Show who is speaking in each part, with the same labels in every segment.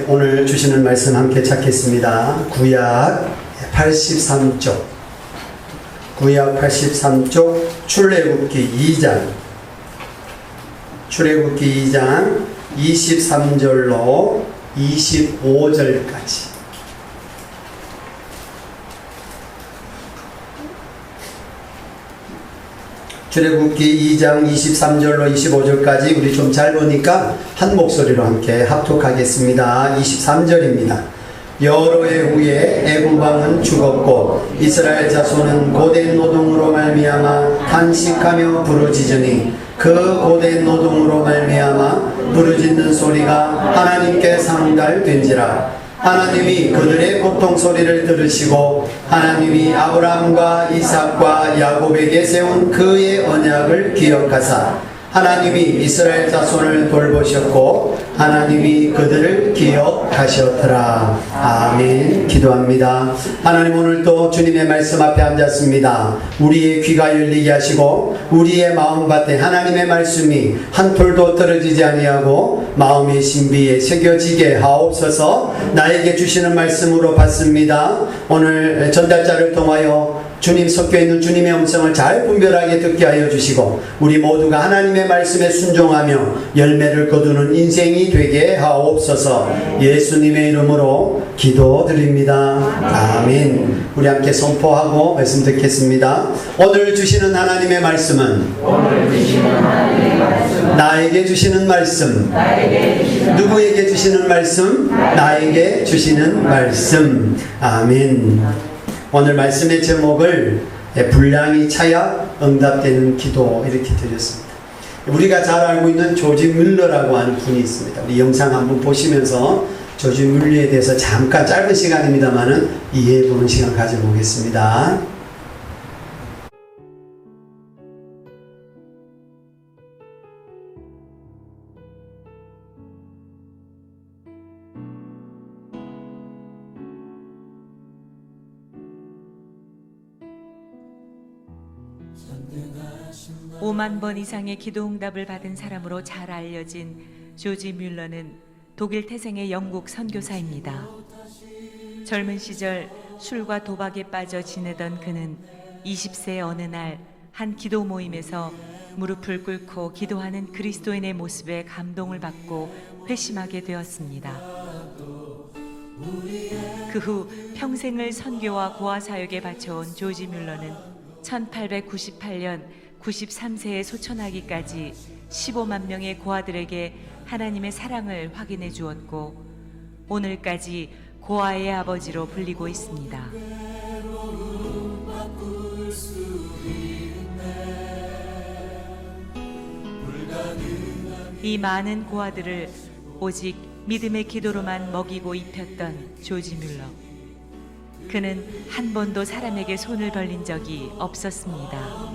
Speaker 1: 오늘 주시는 말씀 함께 찾겠습니다. 구약 83쪽 구약 83쪽 출애굽기 2장 23절로 25절까지 출애굽기 2장 23절로 25절까지 우리 좀 짧으니까 한 목소리로 함께 합독하겠습니다. 23절입니다. 여러 해 후에 애굽 왕은 죽었고 이스라엘 자손은 고된 노동으로 말미암아 탄식하며 부르짖으니 그 고된 노동으로 말미암아 부르짖는 소리가 하나님께 상달된지라. 하나님이 그들의 고통 소리를 들으시고 하나님이 아브라함과 이삭과 야곱에게 세운 그의 언약을 기억하사 하나님이 이스라엘 자손을 돌보셨고 하나님이 그들을 기억하셨더라. 아멘. 기도합니다. 하나님, 오늘도 주님의 말씀 앞에 앉았습니다. 우리의 귀가 열리게 하시고 우리의 마음밭에 하나님의 말씀이 한 톨도 떨어지지 아니하고 마음의 신비에 새겨지게 하옵소서. 나에게 주시는 말씀으로 받습니다. 오늘 전달자를 통하여 주님 섞여있는 주님의 음성을 잘 분별하게 듣게 하여 주시고 우리 모두가 하나님의 말씀에 순종하며 열매를 거두는 인생이 되게 하옵소서. 예수님의 이름으로 기도드립니다. 아멘. 우리 함께 선포하고 말씀 듣겠습니다. 오늘 주시는 하나님의 말씀은 나에게 주시는 말씀. 누구에게 주시는 말씀? 나에게 주시는 말씀. 아멘. 오늘 말씀의 제목을 분량이 차야 응답되는 기도 이렇게 드렸습니다. 우리가 잘 알고 있는 조지 뮬러라고 하는 분이 있습니다. 우리 영상 한번 보시면서 조지 뮬러에 대해서 잠깐 짧은 시간입니다만은 이해해보는 시간 가져보겠습니다.
Speaker 2: (5만 번) 이상의 기도응답을 받은 사람으로 잘 알려진 조지 뮬러는 독일 태생의 영국 선교사입니다. 젊은 시절 술과 도박에 빠져 지내던 그는 20세 어느 날 한 기도 모임에서 무릎을 꿇고 기도하는 그리스도인의 모습에 감동을 받고 회심하게 되었습니다. 그 후 평생을 선교와 고아 사역에 바쳐온 조지 뮬러는 1898년 93세에 소천하기까지 15만 명의 고아들에게 하나님의 사랑을 확인해 주었고 오늘까지 고아의 아버지로 불리고 있습니다. 이 많은 고아들을 오직 믿음의 기도로만 먹이고 입혔던 조지 뮬러. 그는 한 번도 사람에게 손을 벌린 적이 없었습니다.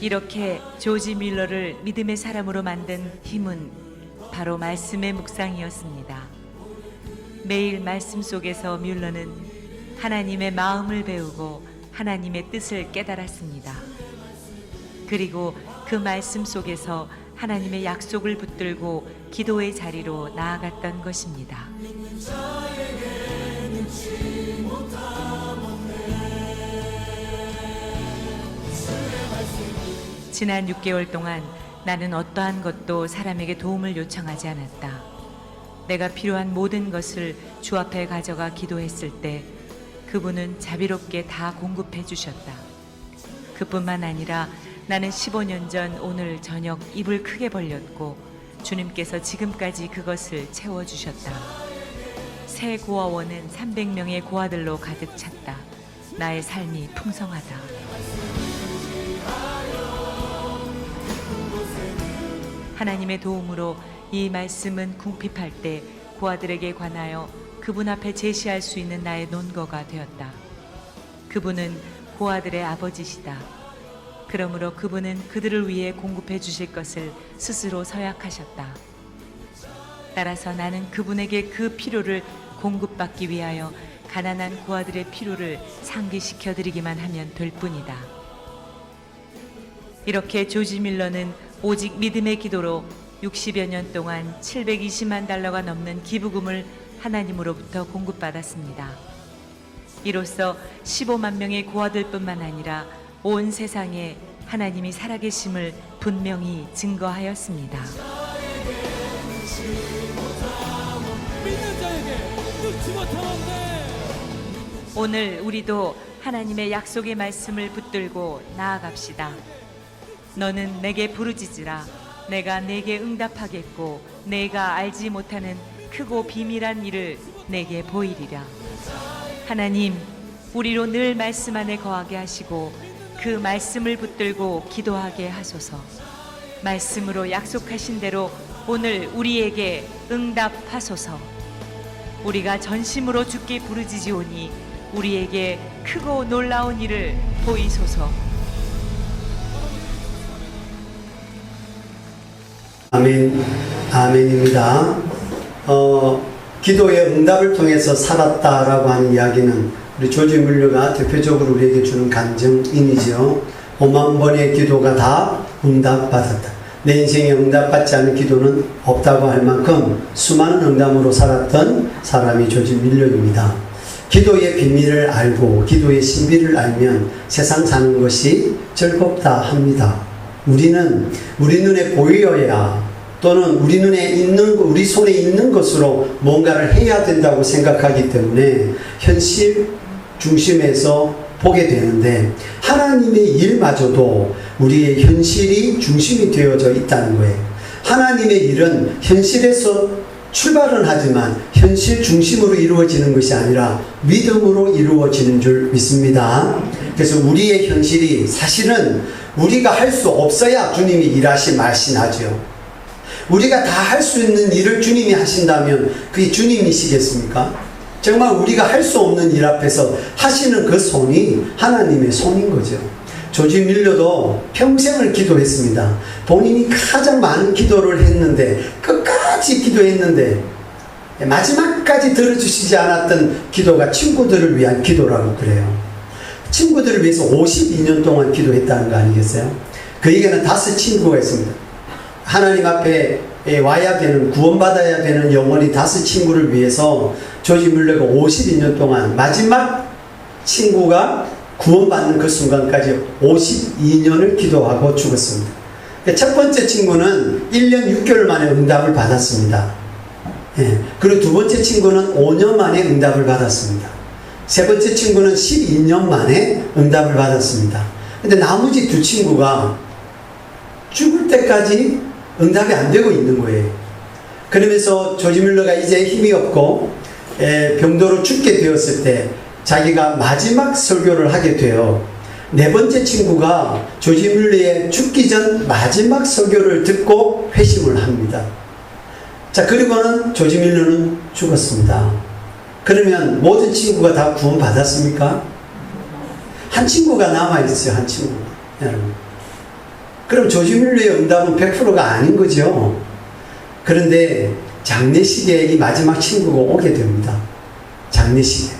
Speaker 2: 이렇게 조지 뮬러를 믿음의 사람으로 만든 힘은 바로 말씀의 묵상이었습니다. 매일 말씀 속에서 뮬러는 하나님의 마음을 배우고 하나님의 뜻을 깨달았습니다. 그리고 그 말씀 속에서 하나님의 약속을 붙들고 기도의 자리로 나아갔던 것입니다. 지난 6개월 동안 나는 어떠한 것도 사람에게 도움을 요청하지 않았다. 내가 필요한 모든 것을 주 앞에 가져가 기도했을 때 그분은 자비롭게 다 공급해 주셨다. 그뿐만 아니라 나는 15년 전 오늘 저녁 입을 크게 벌렸고 주님께서 지금까지 그것을 채워주셨다. 새 고아원은 300명의 고아들로 가득 찼다. 나의 삶이 풍성하다. 하나님의 도움으로 이 말씀은 궁핍할 때 고아들에게 관하여 그분 앞에 제시할 수 있는 나의 논거가 되었다. 그분은 고아들의 아버지시다. 그러므로 그분은 그들을 위해 공급해 주실 것을 스스로 서약하셨다. 따라서 나는 그분에게 그 필요를 공급받기 위하여 가난한 고아들의 필요를 상기시켜 드리기만 하면 될 뿐이다. 이렇게 조지 뮬러는 오직 믿음의 기도로 60여 년 동안 720만 달러가 넘는 기부금을 하나님으로부터 공급받았습니다. 이로써 15만 명의 고아들뿐만 아니라 온 세상에 하나님이 살아계심을 분명히 증거하였습니다.
Speaker 3: 믿는 자에게 늙지 못하는데
Speaker 2: 오늘 우리도 하나님의 약속의 말씀을 붙들고 나아갑시다. 너는 내게 부르짖으라. 내가 내게 응답하겠고 내가 알지 못하는 크고 비밀한 일을 내게 보이리라. 하나님, 우리로 늘 말씀 안에 거하게 하시고 그 말씀을 붙들고 기도하게 하소서. 말씀으로 약속하신 대로 오늘 우리에게 응답하소서. 우리가 전심으로 주께 부르짖으오니 우리에게 크고 놀라운 일을 보이소서.
Speaker 1: 아멘, 아멘입니다. 기도의 응답을 통해서 살았다라고 하는 이야기는 우리 조지 뮬러가 대표적으로 우리에게 주는 간증인이죠. 5만 번의 기도가 다 응답받았다. 내 인생에 응답받지 않은 기도는 없다고 할 만큼 수많은 응답으로 살았던 사람이 조지 뮬러입니다. 기도의 비밀을 알고 기도의 신비를 알면 세상 사는 것이 즐겁다 합니다. 우리는 우리 눈에 보여야 또는 우리 눈에 있는, 우리 손에 있는 것으로 뭔가를 해야 된다고 생각하기 때문에 현실 중심에서 보게 되는데 하나님의 일마저도 우리의 현실이 중심이 되어져 있다는 거예요. 하나님의 일은 현실에서 출발은 하지만 현실 중심으로 이루어지는 것이 아니라 믿음으로 이루어지는 줄 믿습니다. 그래서 우리의 현실이 사실은 우리가 할 수 없어야 주님이 일하시 말씀하죠. 우리가 다 할 수 있는 일을 주님이 하신다면 그게 주님이시겠습니까? 정말 우리가 할 수 없는 일 앞에서 하시는 그 손이 하나님의 손인 거죠. 조지 뮬러도 평생을 기도했습니다. 본인이 가장 많은 기도를 했는데 끝까지 기도했는데 마지막까지 들어주시지 않았던 기도가 친구들을 위한 기도라고 그래요. 친구들을 위해서 52년 동안 기도했다는 거 아니겠어요? 그에게는 5친구가 있습니다. 하나님 앞에 와야 되는, 구원받아야 되는 영혼이 5친구를 위해서 조지 뮬러가 52년 동안 마지막 친구가 구원받는 그 순간까지 52년을 기도하고 죽었습니다. 첫 번째 친구는 1년 6개월 만에 응답을 받았습니다. 그리고 두 번째 친구는 5년 만에 응답을 받았습니다. 세 번째 친구는 12년 만에 응답을 받았습니다. 근데 나머지 두 친구가 죽을 때까지 응답이 안 되고 있는 거예요. 그러면서 조지 뮬러가 이제 힘이 없고 병도로 죽게 되었을 때 자기가 마지막 설교를 하게 돼요. 네 번째 친구가 조지 뮬러의 죽기 전 마지막 설교를 듣고 회심을 합니다. 자, 그리고는 조지 뮬러는 죽었습니다. 그러면 모든 친구가 다 구원 받았습니까? 한 친구가 남아있어요. 한 친구가. 여러분. 그럼 조지 뮬러의 응답은 100%가 아닌 거죠. 그런데 장례식에 이 마지막 친구가 오게 됩니다. 장례식에.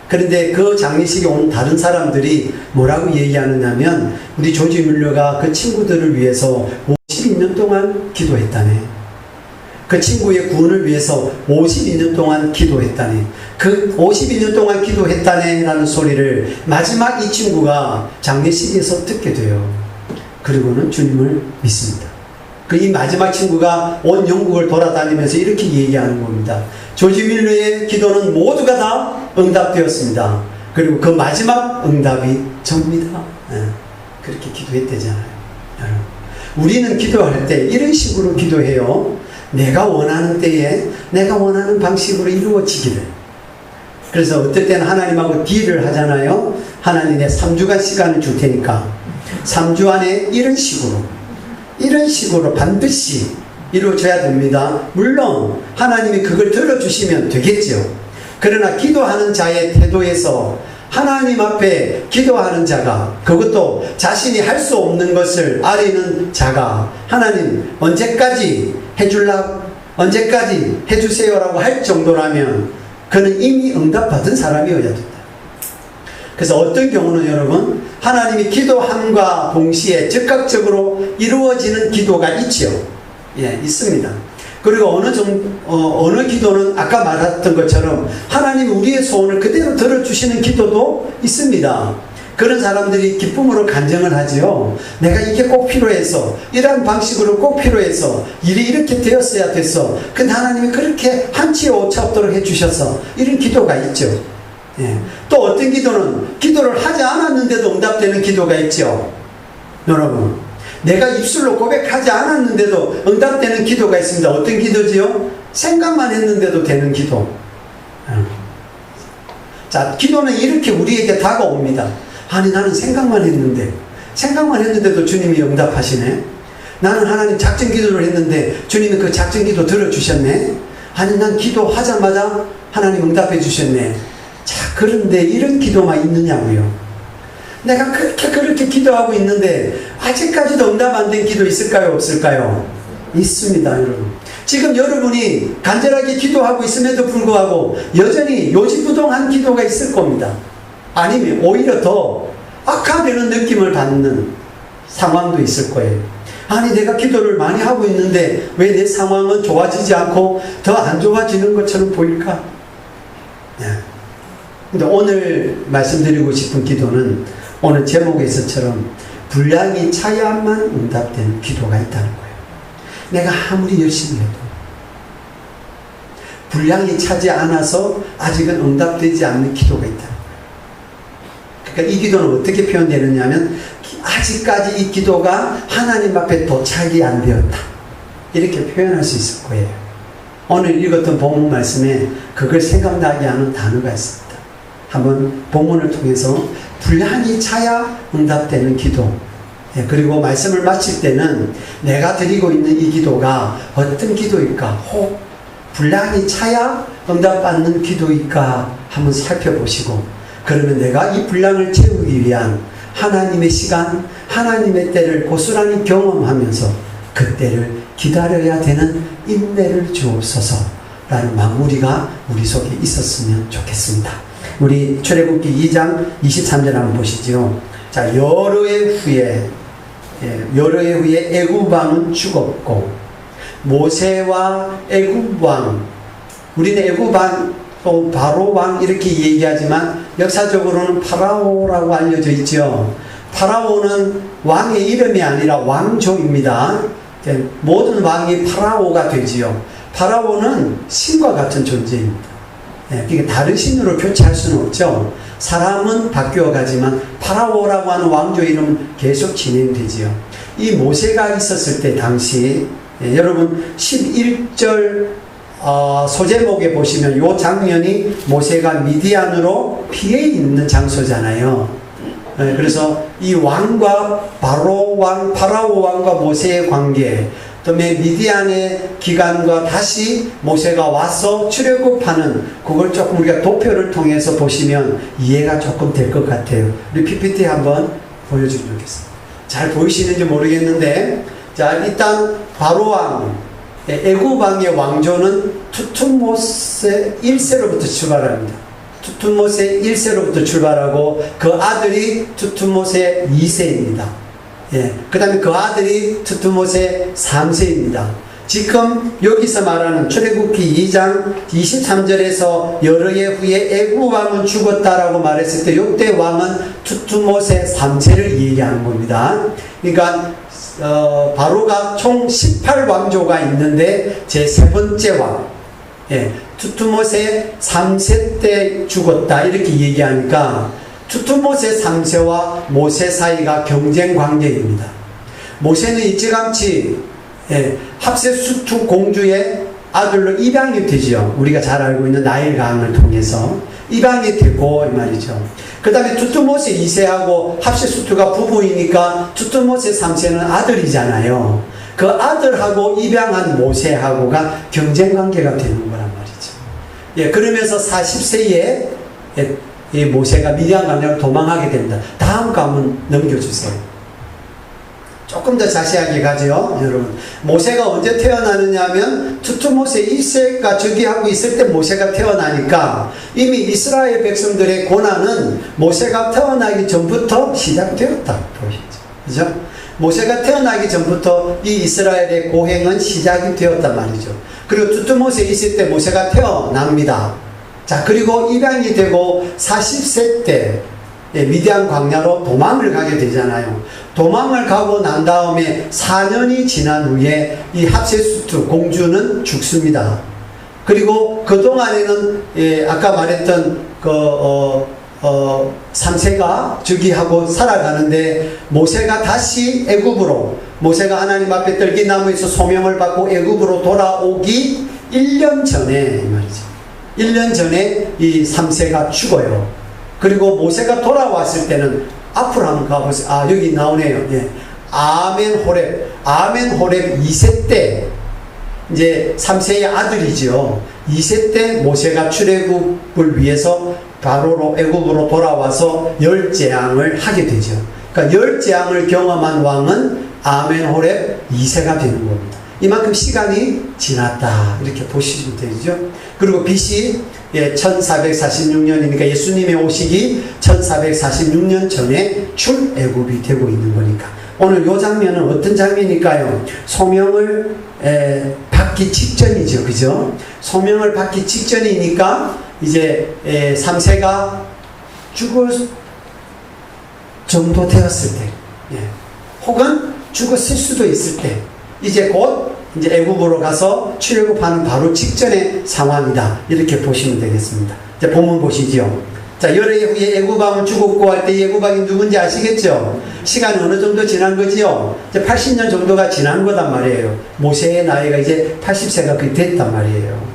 Speaker 1: 그런데 그 장례식에 온 다른 사람들이 뭐라고 얘기하느냐면 우리 조지 뮬러가 그 친구들을 위해서 52년 동안 기도했다네. 그 친구의 구원을 위해서 52년 동안 기도했다네. 그 52년 동안 기도했다네 라는 소리를 마지막 이 친구가 장례식에서 듣게 돼요. 그리고는 주님을 믿습니다. 그 이 마지막 친구가 온 영국을 돌아다니면서 이렇게 얘기하는 겁니다. 조지 뮬러의 기도는 모두가 다 응답되었습니다. 그리고 그 마지막 응답이 접니다. 그렇게 기도했대잖아요. 여러분. 우리는 기도할 때 이런 식으로 기도해요. 내가 원하는 때에 내가 원하는 방식으로 이루어지기를. 그래서 어떨 때는 하나님하고 딜을 하잖아요. 하나님 내 3주간 시간을 줄 테니까 3주 안에 이런 식으로 반드시 이루어져야 됩니다. 물론 하나님이 그걸 들어주시면 되겠죠. 그러나 기도하는 자의 태도에서 하나님 앞에 기도하는 자가, 그것도 자신이 할 수 없는 것을 아뢰는 자가 하나님 언제까지 해주세요라고 할 정도라면 그는 이미 응답받은 사람이어야 된다. 그래서 어떤 경우는 여러분, 하나님이 기도함과 동시에 즉각적으로 이루어지는 기도가 있죠. 예, 있습니다. 그리고 어느 기도는 아까 말했던 것처럼 하나님 우리의 소원을 그대로 들어주시는 기도도 있습니다. 그런 사람들이 기쁨으로 간증을 하지요. 내가 이게 꼭 필요해서, 이러한 방식으로 꼭 필요해서, 일이 이렇게 되었어야 됐어. 근데 하나님이 그렇게 한치의 오차 없도록 해주셔서 이런 기도가 있죠. 예. 또 어떤 기도는 기도를 하지 않았는데도 응답되는 기도가 있죠. 여러분, 내가 입술로 고백하지 않았는데도 응답되는 기도가 있습니다. 어떤 기도지요? 생각만 했는데도 되는 기도. 자, 기도는 이렇게 우리에게 다가옵니다. 아니, 나는 생각만 했는데도 주님이 응답하시네. 나는 하나님 작전 기도를 했는데 주님이 그 작전 기도 들어주셨네. 아니, 난 기도하자마자 하나님 응답해 주셨네. 자, 그런데 이런 기도만 있느냐고요. 내가 그렇게 기도하고 있는데 아직까지도 응답 안 된 기도 있을까요? 없을까요? 있습니다, 여러분. 지금 여러분이 간절하게 기도하고 있음에도 불구하고 여전히 요지부동한 기도가 있을 겁니다. 아니면 오히려 더 악화되는 느낌을 받는 상황도 있을 거예요. 아니, 내가 기도를 많이 하고 있는데 왜 내 상황은 좋아지지 않고 더 안 좋아지는 것처럼 보일까? 네. 근데 오늘 말씀드리고 싶은 기도는 오늘 제목에서처럼 분량이 차야만 응답되는 기도가 있다는 거예요. 내가 아무리 열심히 해도 분량이 차지 않아서 아직은 응답되지 않는 기도가 있다는 거예요. 그러니까 이 기도는 어떻게 표현되느냐 하면 아직까지 이 기도가 하나님 앞에 도착이 안 되었다, 이렇게 표현할 수 있을 거예요. 오늘 읽었던 본문 말씀에 그걸 생각나게 하는 단어가 있습니다. 한번 본문을 통해서 분량이 차야 응답되는 기도, 그리고 말씀을 마칠 때는 내가 드리고 있는 이 기도가 어떤 기도일까, 혹 분량이 차야 응답받는 기도일까 한번 살펴보시고, 그러면 내가 이 분량을 채우기 위한 하나님의 시간, 하나님의 때를 고스란히 경험하면서 그 때를 기다려야 되는 인내를 주옵소서 라는 마무리가 우리 속에 있었으면 좋겠습니다. 우리 출애굽기 2장 23절 한번 보시죠. 자, 여러 해 후에 애굽 왕은 죽었고 모세와 애굽 왕, 우리는 애굽 왕 또 바로 왕 이렇게 얘기하지만 역사적으로는 파라오라고 알려져 있죠. 파라오는 왕의 이름이 아니라 왕조입니다. 모든 왕이 파라오가 되지요. 파라오는 신과 같은 존재입니다. 그러니까 다른 신으로 교체할 수는 없죠. 사람은 바뀌어 가지만 파라오라고 하는 왕조 이름은 계속 진행되지요. 이 모세가 있었을 때 당시, 여러분 11절 소제목에 보시면 이 장면이 모세가 미디안으로 피해 있는 장소잖아요. 그래서 이 왕과 파라오 왕과 모세의 관계, 그다음에 미디안의 기간과 다시 모세가 와서 출애굽하는, 그걸 조금 우리가 도표를 통해서 보시면 이해가 조금 될 것 같아요. 우리 PPT 한번 보여주면 좋겠습니다. 잘 보이시는지 모르겠는데, 자, 일단 바로 왕, 애굽 왕의 왕조는 투투모세 1세로부터 출발합니다. 투투모세 1세로부터 출발하고 그 아들이 투투모세 2세입니다. 그 다음에 그 아들이 투투모세 3세입니다. 지금 여기서 말하는 출애굽기 2장 23절에서 여러 해 후에 애굽 왕은 죽었다라고 말했을 때 이때 왕은 투투모세 3세를 얘기하는 겁니다. 그러니까 바로가 총 18왕조가 있는데 제 세 번째 왕, 투투모세 3세 때 죽었다 이렇게 얘기하니까 투투모세 3세와 모세 사이가 경쟁 관계입니다. 모세는 일찌감치 합세수투 공주의 아들로 입양이 되죠. 우리가 잘 알고 있는 나일강을 통해서 입양이 되고 이 말이죠. 그 다음에 투투모세 2세하고 합세수투가 부부이니까 투투모세 3세는 아들이잖아요. 그 아들하고 입양한 모세하고가 경쟁 관계가 되는 거란 말이죠. 그러면서 40세에 이 모세가 미디안 광야로 도망하게 됩니다. 다음 가문 넘겨주세요. 조금 더 자세하게 가죠, 여러분. 모세가 언제 태어나느냐 하면 투투모세 1세가 즉위하고 있을 때 모세가 태어나니까 이미 이스라엘 백성들의 고난은 모세가 태어나기 전부터 시작되었다 보이죠. 그죠? 모세가 태어나기 전부터 이 이스라엘의 고행은 시작이 되었단 말이죠. 그리고 두뚜못에 있을 때 모세가 태어납니다. 자, 그리고 입양이 되고 40세 때 미디안 광야로 도망을 가게 되잖아요. 도망을 가고 난 다음에 4년이 지난 후에 이 합세수트 공주는 죽습니다. 그리고 그동안에는 아까 말했던 3세가 즉위하고 살아가는데 모세가 다시 애굽으로, 모세가 하나님 앞에 떨기나무에서 소명을 받고 애굽으로 돌아오기 1년 전에 말이죠. 1년 전에 이 3세가 죽어요. 그리고 모세가 돌아왔을 때는 앞으로 한번 가보세요. 아, 여기 나오네요. 예. 아멘호렙 2세 때, 이제 3세의 아들이죠. 2세 때 모세가 출애굽을 위해서 바로로 애굽으로 돌아와서 열 재앙을 하게 되죠. 그러니까 열 재앙을 경험한 왕은 아멘호렙 2세가 되는 겁니다. 이만큼 시간이 지났다 이렇게 보시면 되죠. 그리고 BC 1446년이니까 예수님의 오시기 1446년 전에 출애굽이 되고 있는 거니까 오늘 이 장면은 어떤 장면일까요? 소명을 받기 직전이죠. 그죠? 소명을 받기 직전이니까 이제 3세가 죽을 정도 되었을 때, 혹은 죽었을 수도 있을 때, 이제 곧 이제 애굽으로 가서 출애굽하는 바로 직전의 상황이다 이렇게 보시면 되겠습니다. 이제 본문 보시죠. 자, 열흘 후에 애굽왕은 죽었고 할 때 애굽왕이 누군지 아시겠죠? 시간이 어느 정도 지난 거지요? 이제 80년 정도가 지난 거단 말이에요. 모세의 나이가 이제 80세가 거의 됐단 말이에요.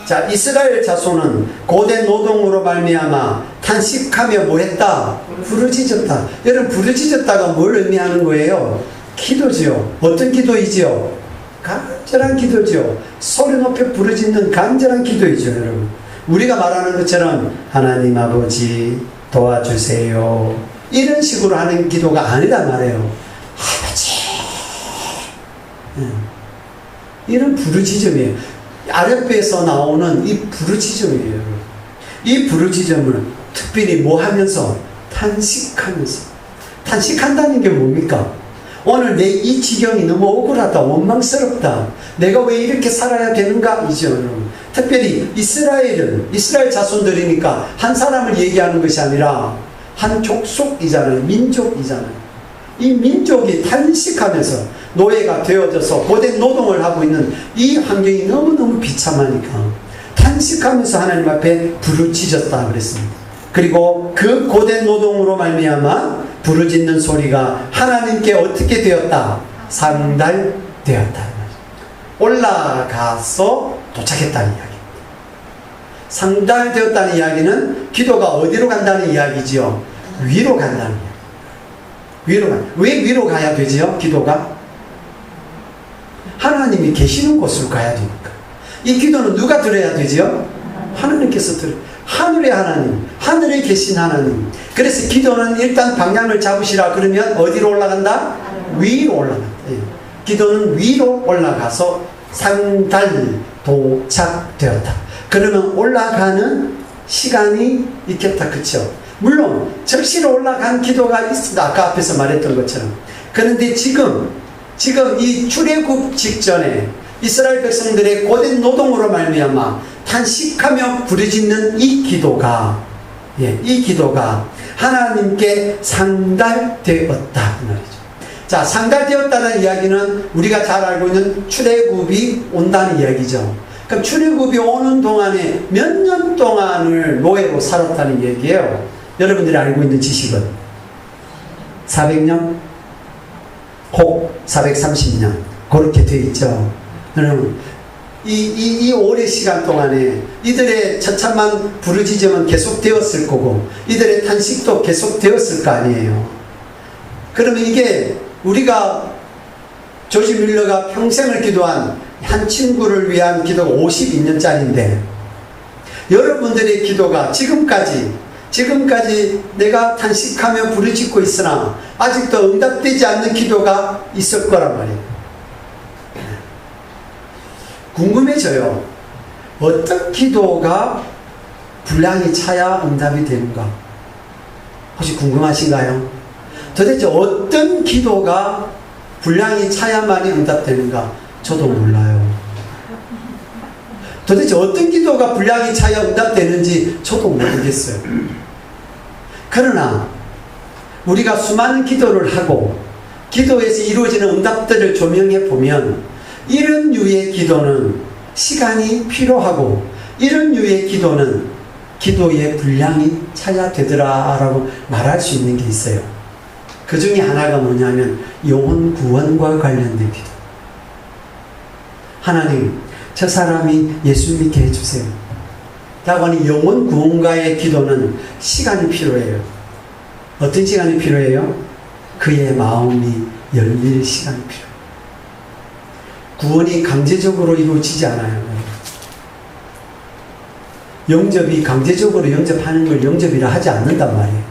Speaker 1: 자, 이스라엘 자손은 고된 노동으로 말미암아 탄식하며 뭐 했다? 부르짖었다. 여러분, 부르짖었다가 뭘 의미하는 거예요? 기도지요. 어떤 기도이지요? 간절한 기도죠. 소리 높여 부르짖는 간절한 기도이죠, 여러분. 우리가 말하는 것처럼 하나님 아버지 도와주세요 이런 식으로 하는 기도가 아니란 말이에요. 아버지, 이런 부르짖음이에요. 아랫배에서 나오는 이 부르짖음이에요. 이 부르짖음을 특별히 뭐 하면서? 탄식하면서. 탄식한다는 게 뭡니까? 오늘 내 이 지경이 너무 억울하다, 원망스럽다, 내가 왜 이렇게 살아야 되는가 이죠. 특별히 이스라엘 자손들이니까 한 사람을 얘기하는 것이 아니라 한 족속이잖아요. 민족이잖아요. 이 민족이 탄식하면서 노예가 되어져서 고된 노동을 하고 있는 이 환경이 너무너무 비참하니까 탄식하면서 하나님 앞에 부르짖었다 그랬습니다. 그리고 그 고된 노동으로 말미암아 부르짖는 소리가 하나님께 어떻게 되었다? 상달되었다. 올라가서 도착했다는 이야기. 상달되었다는 이야기는 기도가 어디로 간다는 이야기지요? 위로 간다는 이야기. 위로 간. 왜 위로 가야 되지요? 기도가? 하나님이 계시는 곳으로 가야 되니까. 이 기도는 누가 들어야 되지요? 하나님께서 들어야. 하늘의 하나님, 하늘에 계신 하나님. 그래서 기도는 일단 방향을 잡으시라 그러면 어디로 올라간다? 위로 올라간다. 기도는 위로 올라가서 상달 도착되었다. 그러면 올라가는 시간이 있겠다. 그쵸? 물론 적시로 올라간 기도가 있습니다. 아까 앞에서 말했던 것처럼. 그런데 지금 이 출애굽 직전에 이스라엘 백성들의 고된 노동으로 말미암아 탄식하며 부르짖는 이 기도가 하나님께 상달되었다 그 말이죠. 자, 상달되었다는 이야기는 우리가 잘 알고 있는 출애굽이 온다는 이야기죠. 그럼 출애굽이 오는 동안에 몇 년 동안을 노예로 살았다는 얘기예요. 여러분들이 알고 있는 지식은 400년? 혹 430년 그렇게 돼 있죠. 여러분, 이 오랜 시간 동안에 이들의 처참한 부르짖음은 계속되었을 거고 이들의 탄식도 계속되었을 거 아니에요. 그러면 이게 우리가 조지 뮬러가 평생을 기도한 한 친구를 위한 기도가 52년짜리인데 여러분들의 기도가 지금까지 내가 탄식하며 부르짖고 있으나 아직도 응답되지 않는 기도가 있을 거란 말이에요. 궁금해져요. 어떤 기도가 분량이 차야 응답이 되는가? 혹시 궁금하신가요? 도대체 어떤 기도가 분량이 차야만이 응답되는가? 저도 몰라요. 도대체 어떤 기도가 분량이 차야 응답되는지 저도 모르겠어요. 그러나 우리가 수많은 기도를 하고 기도에서 이루어지는 응답들을 조명해 보면 이런 류의 기도는 시간이 필요하고 이런 류의 기도는 기도의 분량이 차야 되더라라고 말할 수 있는 게 있어요. 그 중에 하나가 뭐냐면 영혼 구원과 관련된 기도. 하나님, 저 사람이 예수 믿게 해주세요 라고 하는 영혼 구원과의 기도는 시간이 필요해요. 어떤 시간이 필요해요? 그의 마음이 열릴 시간이 필요해요. 구원이 강제적으로 이루어지지 않아요. 영접이 강제적으로 영접하는 걸 영접이라 하지 않는단 말이에요.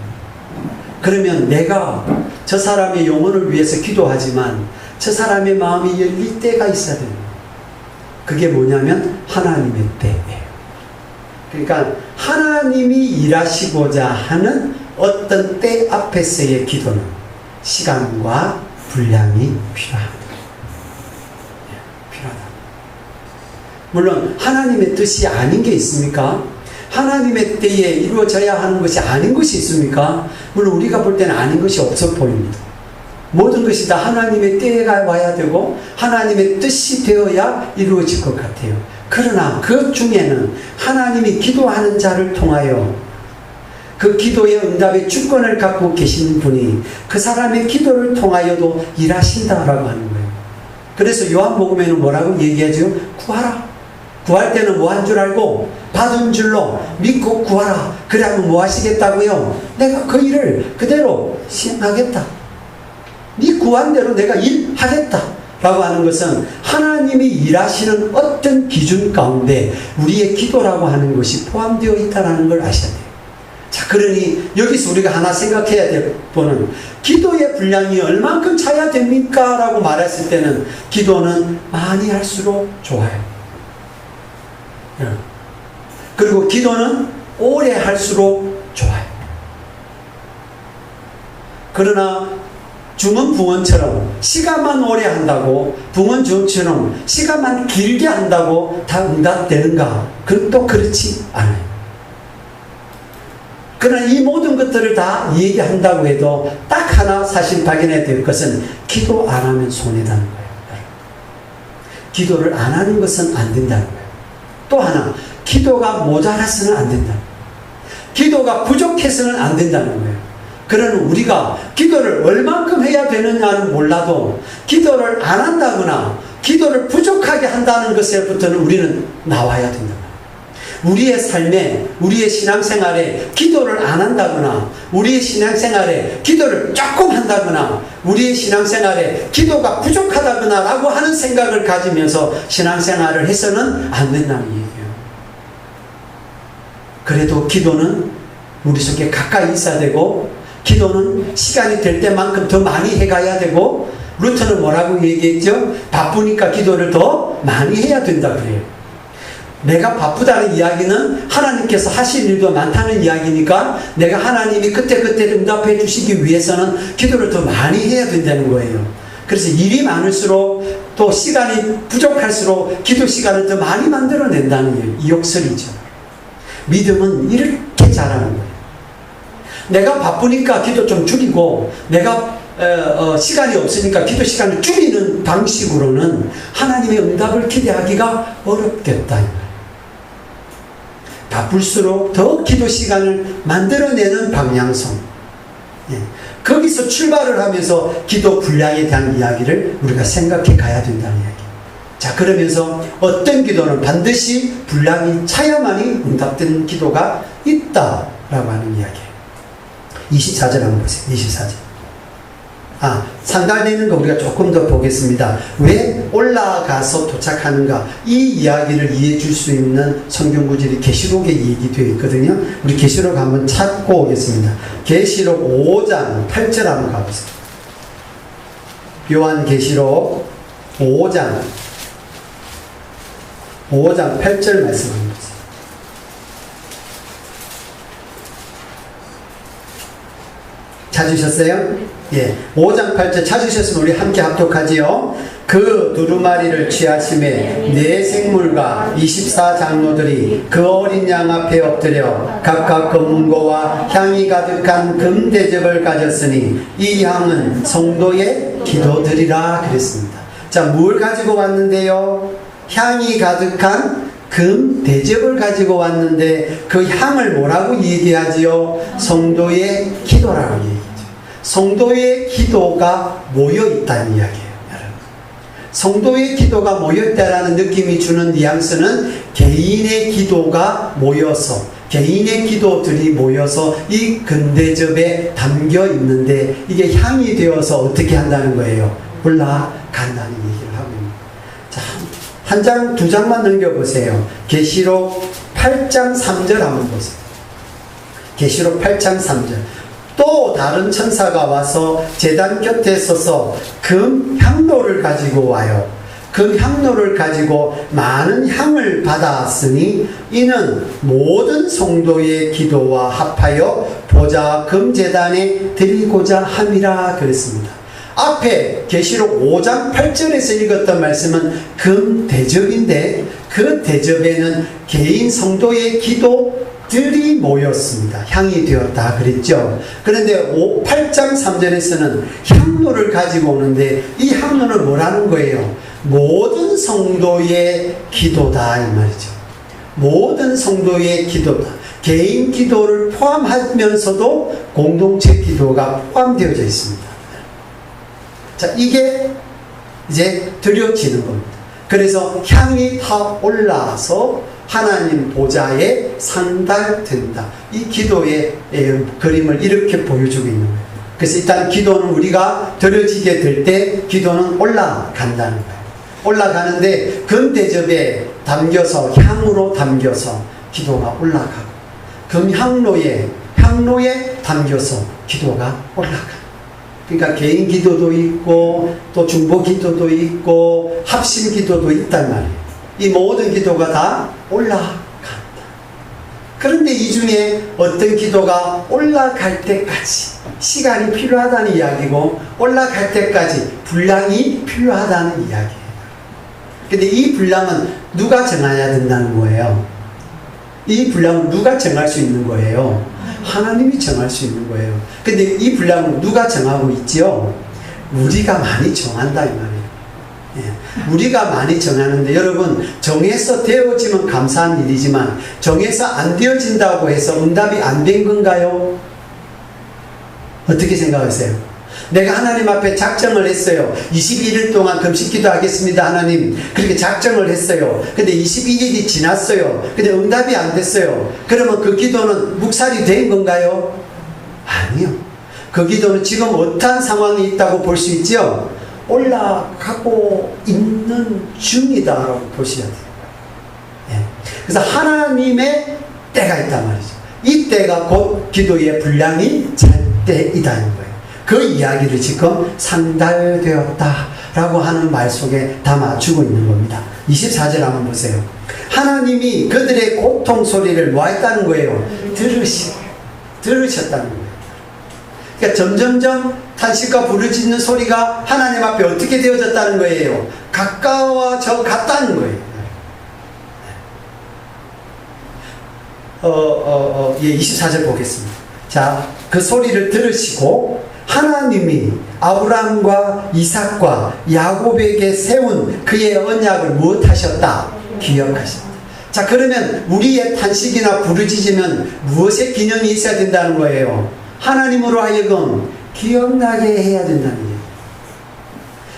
Speaker 1: 그러면 내가 저 사람의 영혼을 위해서 기도하지만 저 사람의 마음이 열릴 때가 있어야 돼요. 그게 뭐냐면 하나님의 때예요. 그러니까 하나님이 일하시고자 하는 어떤 때 앞에서의 기도는 시간과 분량이 필요합니다. 필요하다. 물론 하나님의 뜻이 아닌 게 있습니까? 하나님의 때에 이루어져야 하는 것이 아닌 것이 있습니까? 물론 우리가 볼 때는 아닌 것이 없어 보입니다. 모든 것이 다 하나님의 때가 와야 되고 하나님의 뜻이 되어야 이루어질 것 같아요. 그러나 그 중에는 하나님이 기도하는 자를 통하여 그 기도의 응답의 주권을 갖고 계신 분이 그 사람의 기도를 통하여도 일하신다라고 하는 거예요. 그래서 요한복음에는 뭐라고 얘기하죠? 구하라. 구할 때는 뭐 한 줄 알고 받은 줄로 믿고 구하라. 그러면 뭐 하시겠다고요? 내가 그 일을 그대로 시행하겠다. 네 구한 대로 내가 일하겠다 라고 하는 것은 하나님이 일하시는 어떤 기준 가운데 우리의 기도라고 하는 것이 포함되어 있다는 걸 아셔야 돼요. 자, 그러니 여기서 우리가 하나 생각해야 될 부분은 기도의 분량이 얼만큼 차야 됩니까? 라고 말했을 때는 기도는 많이 할수록 좋아요. 그리고 기도는 오래 할수록 좋아요. 그러나 중언 부언처럼 시간만 오래 한다고 부언 주언처럼 시간만 길게 한다고 다 응답되는가? 그건 또 그렇지 않아요. 그러나 이 모든 것들을 다 얘기한다고 해도 딱 하나 사실 발견해야 될 것은 기도 안 하면 손해다는 거예요. 기도를 안 하는 것은 안 된다는 거예요. 또 하나, 기도가 모자라서는 안 된다. 기도가 부족해서는 안 된다는 거예요. 그러는 우리가 기도를 얼만큼 해야 되느냐는 몰라도 기도를 안 한다거나 기도를 부족하게 한다는 것에부터는 우리는 나와야 된다. 우리의 삶에, 우리의 신앙생활에 기도를 안 한다거나 우리의 신앙생활에 기도를 조금 한다거나 우리의 신앙생활에 기도가 부족하다거나 라고 하는 생각을 가지면서 신앙생활을 해서는 안 된다는 얘기예요. 그래도 기도는 우리 속에 가까이 있어야 되고 기도는 시간이 될 때만큼 더 많이 해가야 되고 루터는 뭐라고 얘기했죠? 바쁘니까 기도를 더 많이 해야 된다 그래요. 내가 바쁘다는 이야기는 하나님께서 하실 일도 많다는 이야기니까 내가 하나님이 그때그때 응답해 주시기 위해서는 기도를 더 많이 해야 된다는 거예요. 그래서 일이 많을수록 또 시간이 부족할수록 기도 시간을 더 많이 만들어낸다는 이 욕설이죠. 믿음은 이렇게 자라는 거예요. 내가 바쁘니까 기도 좀 줄이고 내가 시간이 없으니까 기도 시간을 줄이는 방식으로는 하나님의 응답을 기대하기가 어렵겠다. 바쁠수록 더 기도 시간을 만들어내는 방향성. 거기서 출발을 하면서 기도 분량에 대한 이야기를 우리가 생각해 가야 된다는 이야기. 자, 그러면서 어떤 기도는 반드시 분량이 차야만이 응답되는 기도가 있다라고 하는 이야기예요. 24절 한번 보세요. 24절. 상달되는 거 우리가 조금 더 보겠습니다. 왜 올라가서 도착하는가? 이 이야기를 이해해 줄 수 있는 성경 구절이 계시록에 얘기되어 있거든요. 우리 계시록 한번 찾고 오겠습니다. 계시록 5장 8절 한번 가보세요. 요한 계시록 5장 8절 말씀합니다. 찾으셨어요? 예. 5장 8절 찾으셨으면 우리 함께 합독하지요. 그 두루마리를 취하심에 네 생물과 24장로들이 그 어린 양 앞에 엎드려 각각 금문고와 향이 가득한 금대접을 가졌으니 이 향은 성도의 기도드리라 그랬습니다. 자, 뭘 가지고 왔는데요? 향이 가득한 금대접을 가지고 왔는데 그 향을 뭐라고 얘기하지요? 성도의 기도라고 얘기하죠. 성도의 기도가 모여있다는 이야기예요. 성도의 기도가 모였다라는 느낌이 주는 뉘앙스는 개인의 기도가 모여서, 개인의 기도들이 모여서 이 금대접에 담겨 있는데 이게 향이 되어서 어떻게 한다는 거예요? 올라간다는 얘기를 하고 있습니다. 자, 한 장, 두 장만 넘겨보세요. 계시록 8장 3절 한번 보세요. 계시록 8장 3절. 또 다른 천사가 와서 제단 곁에 서서 금 향로를 가지고 와요. 금 향로를 가지고 많은 향을 받았으니 이는 모든 성도의 기도와 합하여 보좌 금제단에 드리고자 함이라 그랬습니다. 앞에 계시록 5장 8절에서 읽었던 말씀은 금 대접인데 그 대접에는 개인 성도의 기도들이 모였습니다. 향이 되었다 그랬죠. 그런데 8장 3절에서는 향로를 가지고 오는데 이 향로는 뭐라는 거예요? 모든 성도의 기도다 이 말이죠. 모든 성도의 기도다. 개인 기도를 포함하면서도 공동체 기도가 포함되어져 있습니다. 자, 이게 이제 드려지는 겁니다. 그래서 향이 다 올라와서 하나님 보좌에 상달된다. 이 기도의 그림을 이렇게 보여주고 있는 거예요. 그래서 일단 기도는 우리가 드려지게 될 때 기도는 올라간다는 거예요. 올라가는데 금대접에 담겨서 향으로 담겨서 기도가 올라가고 금향로에 담겨서 기도가 올라가고 그러니까 개인 기도도 있고 또 중보 기도도 있고 합심 기도도 있단 말이에요. 이 모든 기도가 다 올라간다. 그런데 이 중에 어떤 기도가 올라갈 때까지 시간이 필요하다는 이야기고 올라갈 때까지 분량이 필요하다는 이야기예요. 근데 이 분량은 누가 정해야 된다는 거예요? 이 분량은 누가 정할 수 있는 거예요? 하나님이 정할 수 있는 거예요. 근데 이 분량은 누가 정하고 있지요? 우리가 많이 정한다 이 말이에요. 예. 우리가 많이 정하는데 여러분 정해서 되어지면 감사한 일이지만 정해서 안 되어진다고 해서 응답이 안 된 건가요? 어떻게 생각하세요? 내가 하나님 앞에 작정을 했어요. 21일 동안 금식기도 하겠습니다 하나님. 그렇게 작정을 했어요. 근데 21일이 지났어요. 근데 응답이 안 됐어요. 그러면 그 기도는 묵살이 된 건가요? 아니요. 그 기도는 지금 어떠한 상황이 있다고 볼 수 있죠? 올라가고 있는 중이다라고 보셔야 돼요. 예. 그래서 하나님의 때가 있단 말이죠. 이 때가 곧 기도의 분량이 찰 때이다는 거예요. 그 이야기를 지금 상달되었다라고 하는 말 속에 담아주고 있는 겁니다. 24절 한번 보세요. 하나님이 그들의 고통 소리를 뭐 했다는 거예요? 들으셨다는 거예요. 그러니까 점점점 탄식과 부르짖는 소리가 하나님 앞에 어떻게 되어졌다는 거예요? 가까워져 갔다는 거예요. 예, 24절 보겠습니다. 자, 그 소리를 들으시고 하나님이 아브라함과 이삭과 야곱에게 세운 그의 언약을 무엇하셨다? 기억하셨다. 자, 그러면 우리의 탄식이나 부르짖으면 무엇의 기념이 있어야 된다는 거예요? 하나님으로 하여금 기억나게 해야 된다는 얘기예요.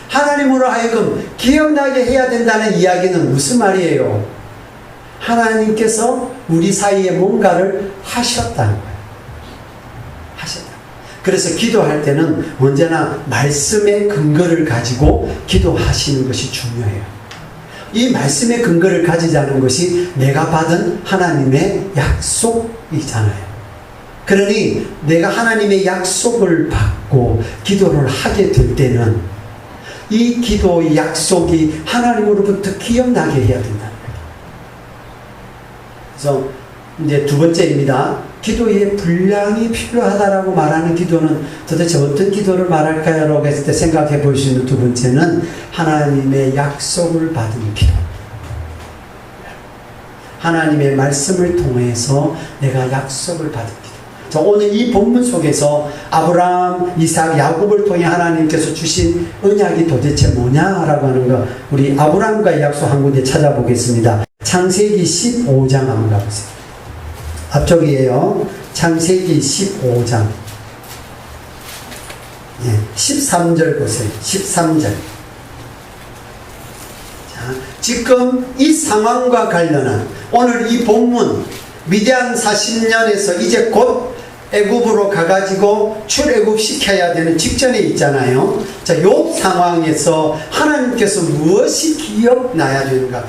Speaker 1: 하나님으로 하여금 기억나게 해야 된다는 이야기는 무슨 말이에요? 하나님께서 우리 사이에 뭔가를 하셨다는 거예요. 하셨다. 그래서 기도할 때는 언제나 말씀의 근거를 가지고 기도하시는 것이 중요해요. 이 말씀의 근거를 가지자는 것이 내가 받은 하나님의 약속이잖아요. 그러니 내가 하나님의 약속을 받고 기도를 하게 될 때는 이 기도의 약속이 하나님으로부터 기억나게 해야 된다는 거예요. 그래서 이제 두 번째입니다. 기도의 분량이 필요하다라고 말하는 기도는 도대체 어떤 기도를 말할까요? 라고 했을 때 생각해 볼 수 있는 두 번째는 하나님의 약속을 받은 기도. 하나님의 말씀을 통해서 내가 약속을 받은 기도. 자, 오늘 이 본문 속에서 아브라함, 이삭, 야곱을 통해 하나님께서 주신 언약이 도대체 뭐냐라고 하는 거, 우리 아브라함과의 약속 한 군데 찾아보겠습니다. 창세기 15장 한번 가보세요. 앞쪽이에요. 창세기 15장. 13절 보세요. 13절. 자, 지금 이 상황과 관련한 오늘 이 본문 미디안 40년에서 이제 곧 애굽으로 가가지고 출애굽 시켜야 되는 직전에 있잖아요. 자, 요 상황에서 하나님께서 무엇이 기억나야 되는가?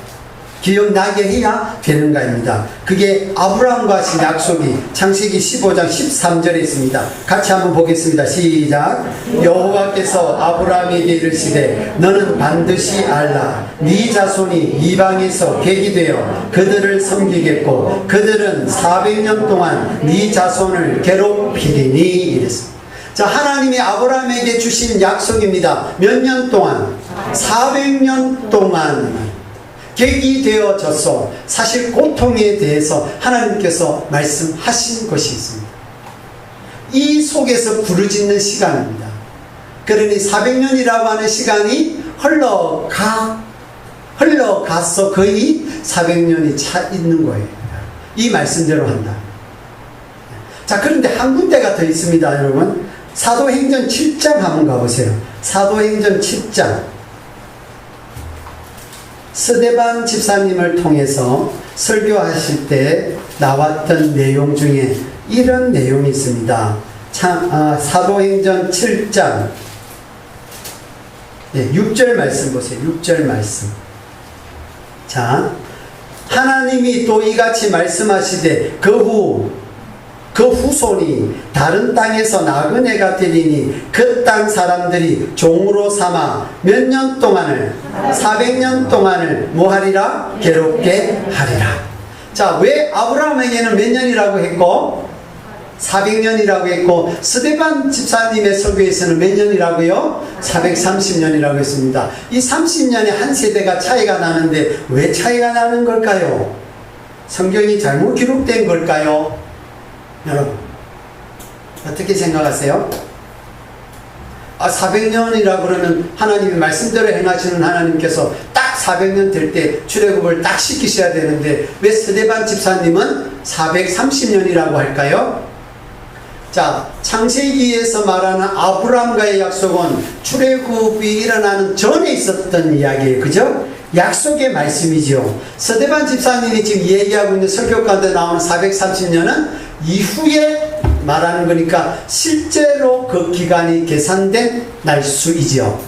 Speaker 1: 기억나게 해야 되는가입니다. 그게 아브라함과 하신 약속이 창세기 15장 13절에 있습니다. 같이 한번 보겠습니다. 시작. 여호와께서 아브라함에게 이르시되 너는 반드시 알라. 네 자손이 이방에서 객이 되어 그들을 섬기겠고 그들은 400년 동안 네 자손을 괴롭히리니 이랬습니다. 자, 하나님이 아브라함에게 주신 약속입니다. 몇 년 동안? 400년 동안 객이 되어져서 사실 고통에 대해서 하나님께서 말씀하신 것이 있습니다. 이 속에서 부르짖는 시간입니다. 그러니 400년이라고 하는 시간이 흘러가서 거의 400년이 차 있는 거예요. 이 말씀대로 한다. 자, 그런데 한 군데가 더 있습니다, 여러분. 사도행전 7장 한번 가보세요. 사도행전 7장. 스데반 집사님을 통해서 설교하실 때 나왔던 내용 중에 이런 내용이 있습니다. 사도행전 7장 6절 말씀 보세요. 6절 말씀. 자, 하나님이 또 이같이 말씀하시되 그 후손이 다른 땅에서 나그네가 되리니 그 땅 사람들이 종으로 삼아 몇 년 동안을 400년 동안을 뭐하리라? 괴롭게 하리라. 자, 왜 아브라함에게는 몇 년이라고 했고 400년이라고 했고 스데반 집사님의 설교에서는 몇 년이라고요? 430년이라고 했습니다. 이 30년에 한 세대가 차이가 나는데 왜 차이가 나는 걸까요? 성경이 잘못 기록된 걸까요? 여러분 어떻게 생각하세요? 400년이라 그러면 하나님이 말씀대로 행하시는 하나님께서 딱 400년 될 때 출애굽을 딱 시키셔야 되는데 왜 스데반 집사님은 430년이라고 할까요? 자, 창세기에서 말하는 아브라함과의 약속은 출애굽이 일어나는 전에 있었던 이야기예요. 그죠? 약속의 말씀이죠. 스데반 집사님이 지금 얘기하고 있는 설교 가운데 나오는 430년은 이후에 말하는 거니까 실제로 그 기간이 계산된 날수이죠.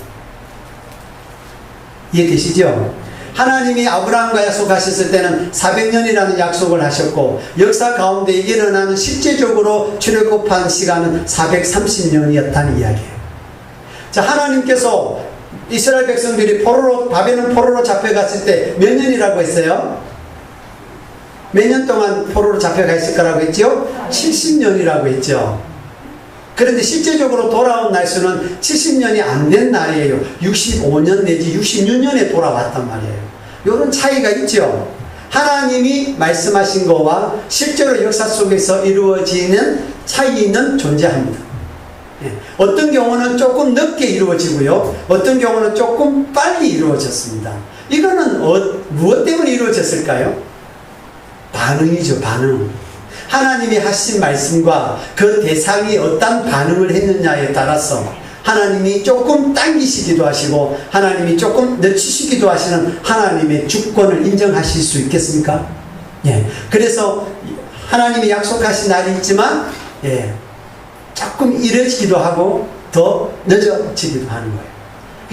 Speaker 1: 이해되시죠? 하나님이 아브라함과 약속하셨을 때는 400년이라는 약속을 하셨고 역사 가운데 일어나는 실제적으로 출애굽한 시간은 430년이었다는 이야기예요. 자, 하나님께서 이스라엘 백성들이 바벨론 포로로 잡혀갔을 때 몇 년이라고 했어요? 몇 년 동안 포로로 잡혀가 있을 거라고 했죠? 70년이라고 했죠. 그런데 실제적으로 돌아온 날수는 70년이 안 된 날이에요. 65년 내지 66년에 돌아왔단 말이에요. 이런 차이가 있죠. 하나님이 말씀하신 거와 실제로 역사 속에서 이루어지는 차이는 존재합니다. 어떤 경우는 조금 늦게 이루어지고요. 어떤 경우는 조금 빨리 이루어졌습니다. 이거는 무엇 때문에 이루어졌을까요? 반응이죠, 반응. 하나님이 하신 말씀과 그 대상이 어떤 반응을 했느냐에 따라서 하나님이 조금 당기시기도 하시고 하나님이 조금 늦추시기도 하시는 하나님의 주권을 인정하실 수 있겠습니까? 예. 그래서 하나님이 약속하신 날이 있지만 조금 이뤄지기도 하고 더 늦어지기도 하는 거예요.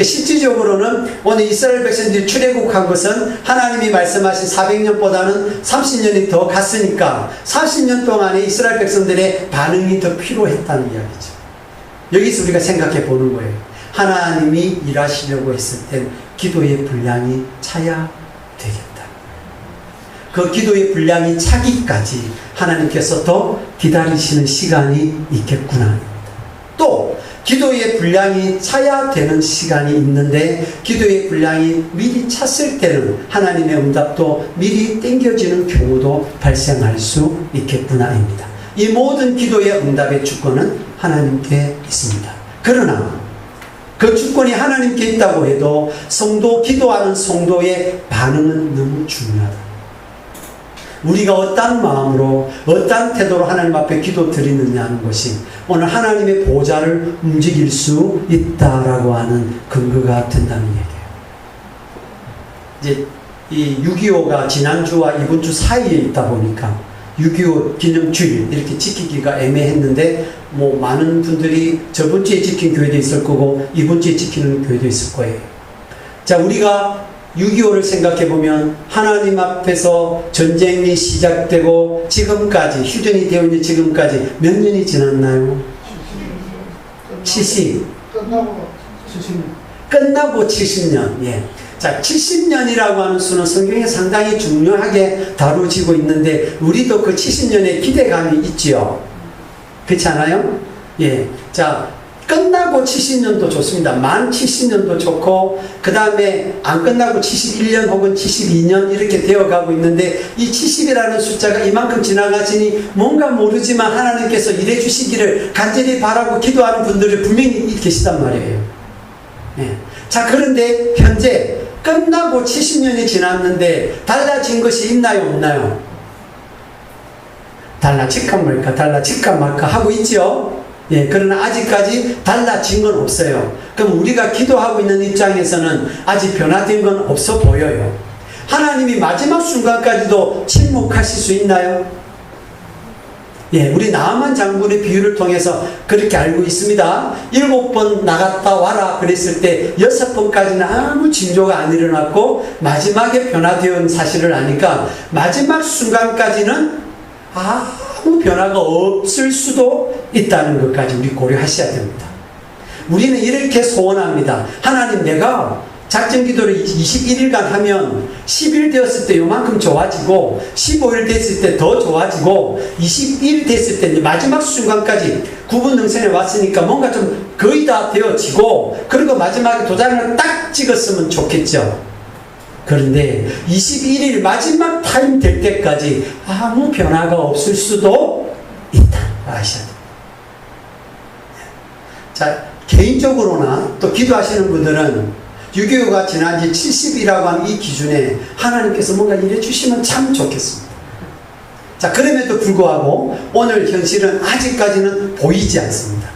Speaker 1: 실질적으로는 오늘 이스라엘 백성들이 출애굽한 것은 하나님이 말씀하신 400년보다는 30년이 더 갔으니까 30년 동안에 이스라엘 백성들의 반응이 더 필요했다는 이야기죠. 여기서 우리가 생각해 보는 거예요. 하나님이 일하시려고 했을 땐 기도의 분량이 차야 되겠다. 그 기도의 분량이 차기까지 하나님께서 더 기다리시는 시간이 있겠구나. 또 기도의 분량이 차야 되는 시간이 있는데 기도의 분량이 미리 찼을 때는 하나님의 응답도 미리 땡겨지는 경우도 발생할 수 있겠구나입니다. 이 모든 기도의 응답의 주권은 하나님께 있습니다. 그러나 그 주권이 하나님께 있다고 해도 기도하는 성도의 반응은 너무 중요하다. 우리가 어떠한 마음으로 어떠한 태도로 하나님 앞에 기도 드리느냐 하는 것이 오늘 하나님의 보좌를 움직일 수 있다라고 하는 근거가 된다는 얘기예요. 이제 이 6.25가 지난주와 이번 주 사이에 있다 보니까 6.25 기념주일 이렇게 지키기가 애매했는데 많은 분들이 저번 주에 지킨 교회도 있을 거고 이번 주에 지키는 교회도 있을 거예요. 자, 우리가 6.25를 생각해 보면 하나님 앞에서 전쟁이 시작되고 지금까지 휴전이 되어 있는 지금까지 몇 년이 지났나요? 70. 끝나고 70년. 예. 자, 70년이라고 하는 수는 성경에 상당히 중요하게 다루어지고 있는데 우리도 그 70년의 기대감이 있지요. 그렇지 않아요? 예. 자, 끝나고 70년도 좋습니다. 만 70년도 좋고 그 다음에 안 끝나고 71년 혹은 72년 이렇게 되어가고 있는데 이 70이라는 숫자가 이만큼 지나가시니 뭔가 모르지만 하나님께서 이래 주시기를 간절히 바라고 기도하는 분들이 분명히 계시단 말이에요. 예. 자, 그런데 현재 끝나고 70년이 지났는데 달라진 것이 있나요, 없나요? 달라질까 말까, 달라질까 말까 하고 있죠. 예, 그러나 아직까지 달라진 건 없어요. 그럼 우리가 기도하고 있는 입장에서는 아직 변화된 건 없어 보여요. 하나님이 마지막 순간까지도 침묵하실 수 있나요? 예, 우리 나아만 장군의 비유를 통해서 그렇게 알고 있습니다. 7번 나갔다 와라 그랬을 때 6번까지는 아무 징조가 안 일어났고 마지막에 변화되온 사실을 아니까 마지막 순간까지는 아무 변화가 없을 수도 있다는 것까지 우리 고려하셔야 됩니다. 우리는 이렇게 소원합니다. 하나님, 내가 작전 기도를 21일간 하면 10일 되었을 때 요만큼 좋아지고 15일 됐을 때 더 좋아지고 21일 됐을 때 이제 마지막 순간까지 9분 능선에 왔으니까 뭔가 좀 거의 다 되어지고 그리고 마지막에 도장을 딱 찍었으면 좋겠죠. 그런데 21일 마지막 타임 될 때까지 아무 변화가 없을 수도 있다 아셔야 돼요. 자, 개인적으로나 또 기도하시는 분들은 6.25가 지난 지 70이라고 하는 이 기준에 하나님께서 뭔가 일해 주시면 참 좋겠습니다. 자, 그럼에도 불구하고 오늘 현실은 아직까지는 보이지 않습니다.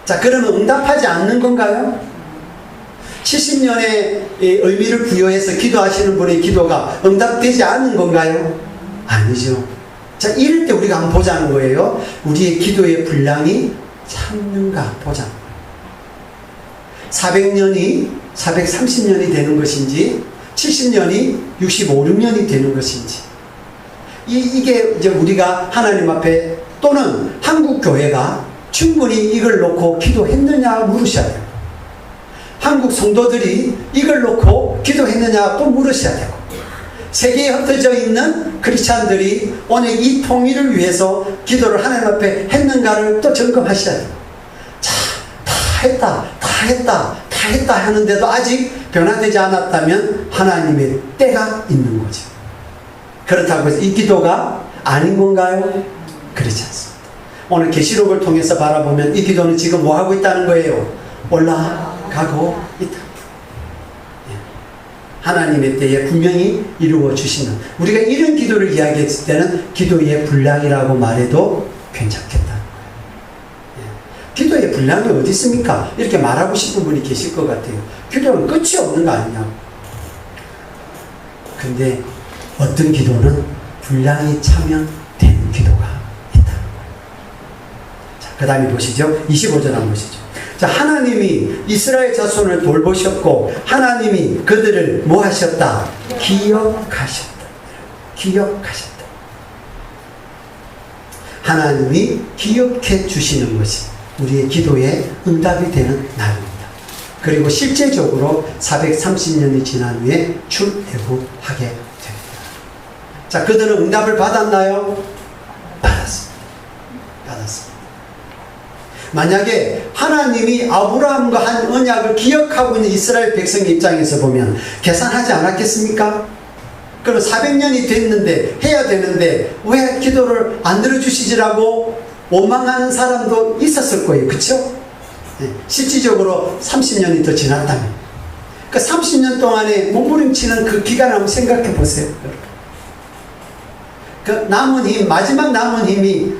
Speaker 1: 자, 그러면 응답하지 않는 건가요? 70년의 의미를 부여해서 기도하시는 분의 기도가 응답되지 않은 건가요? 아니죠. 자, 이럴 때 우리가 한번 보자는 거예요. 우리의 기도의 분량이 참는가 보자는 거예요. 400년이 430년이 되는 것인지 70년이 65, 6년이 되는 것인지 이게 이제 우리가 하나님 앞에 또는 한국 교회가 충분히 이걸 놓고 기도했느냐 물으셔야 돼요. 한국 성도들이 이걸 놓고 기도했느냐 또 물으셔야 되고 세계에 흩어져 있는 크리스찬들이 오늘 이 통일을 위해서 기도를 하나님 앞에 했는가를 또 점검하셔야 돼요. 자, 다 했다 하는데도 아직 변화되지 않았다면 하나님의 때가 있는 거죠. 그렇다고 해서 이 기도가 아닌 건가요? 그렇지 않습니다. 오늘 계시록을 통해서 바라보면 이 기도는 지금 뭐 하고 있다는 거예요? 올라가고 있다. 하나님의 때에 분명히 이루어 주시는, 우리가 이런 기도를 이야기했을 때는 기도의 분량이라고 말해도 괜찮겠다. 기도의 분량이 어디 있습니까? 이렇게 말하고 싶은 분이 계실 것 같아요. 기도는 끝이 없는 거 아니냐. 근데 어떤 기도는 분량이 차면 되는 기도가 있다는 거예요. 자, 그 다음에 보시죠. 25절 한번 보시죠. 자, 하나님이 이스라엘 자손을 돌보셨고 하나님이 그들을 뭐 하셨다? 기억하셨다. 기억하셨다. 하나님이 기억해 주시는 것이 우리의 기도에 응답이 되는 날입니다. 그리고 실제적으로 430년이 지난 후에 출애굽하게 됩니다. 자, 그들은 응답을 받았나요? 받았습니다. 받았습니다. 만약에 하나님이 아브라함과 한 언약을 기억하고 있는 이스라엘 백성 입장에서 보면 계산하지 않았겠습니까? 그럼 400년이 됐는데, 해야 되는데 왜 기도를 안 들어주시지라고 원망하는 사람도 있었을 거예요. 그쵸? 네, 실질적으로 30년이 더 지났다면, 그 30년 동안에 몸부림치는 그 기간을 한번 생각해 보세요. 그 남은 힘, 마지막 남은 힘이,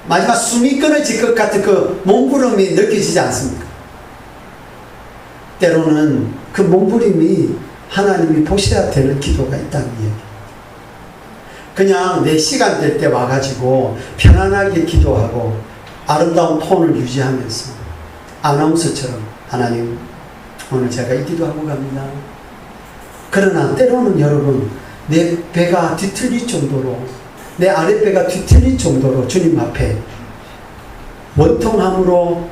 Speaker 1: 마지막 숨이 끊어질 것 같은 그 몸부림이 느껴지지 않습니까? 때로는 그 몸부림이 하나님이 보셔야 되는 기도가 있다는 얘기. 그냥 내 시간 될 때 와가지고 편안하게 기도하고 아름다운 톤을 유지하면서 아나운서처럼, 하나님 오늘 제가 이 기도하고 갑니다. 그러나 때로는 여러분, 내 배가 뒤틀릴 정도로, 내 아랫배가 뒤틀릴 정도로 주님 앞에 원통함으로,